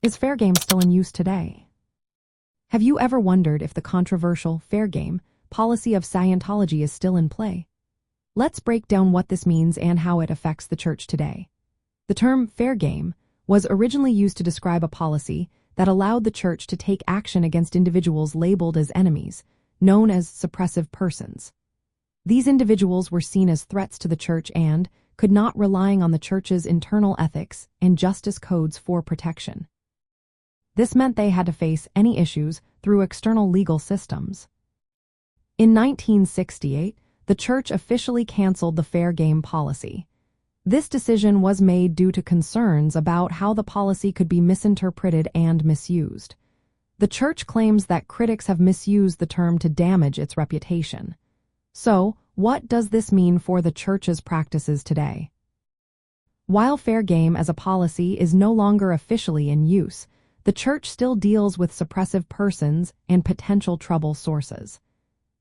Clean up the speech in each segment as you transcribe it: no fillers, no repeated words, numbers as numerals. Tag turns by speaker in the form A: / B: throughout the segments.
A: Is fair game still in use today? Have you ever wondered if the controversial fair game policy of Scientology is still in play? Let's break down what this means and how it affects the church today. The term fair game was originally used to describe a policy that allowed the church to take action against individuals labeled as enemies, known as suppressive persons. These individuals were seen as threats to the church and could not rely on the church's internal ethics and justice codes for protection. This meant they had to face any issues through external legal systems. In 1968, the church officially canceled the fair game policy. This decision was made due to concerns about how the policy could be misinterpreted and misused. The church claims that critics have misused the term to damage its reputation. So, what does this mean for the church's practices today? While fair game as a policy is no longer officially in use, the church still deals with suppressive persons and potential trouble sources.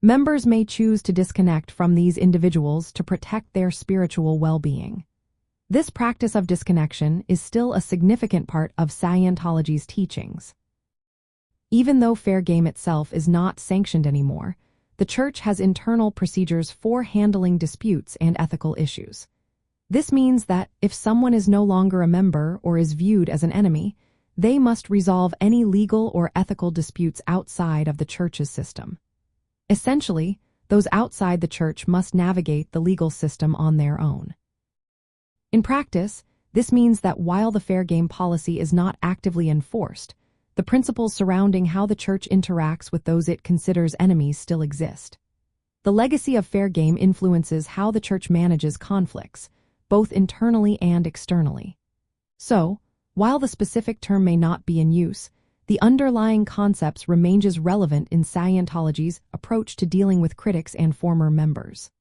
A: Members may choose to disconnect from these individuals to protect their spiritual well-being. This practice of disconnection is still a significant part of Scientology's teachings. Even though fair game itself is not sanctioned anymore, the church has internal procedures for handling disputes and ethical issues. This means that if someone is no longer a member or is viewed as an enemy, they must resolve any legal or ethical disputes outside of the church's system. Essentially, those outside the church must navigate the legal system on their own. In practice, this means that while the fair game policy is not actively enforced, the principles surrounding how the church interacts with those it considers enemies still exist. The legacy of fair game influences how the church manages conflicts, both internally and externally. So, while the specific term may not be in use, the underlying concepts remain as relevant in Scientology's approach to dealing with critics and former members.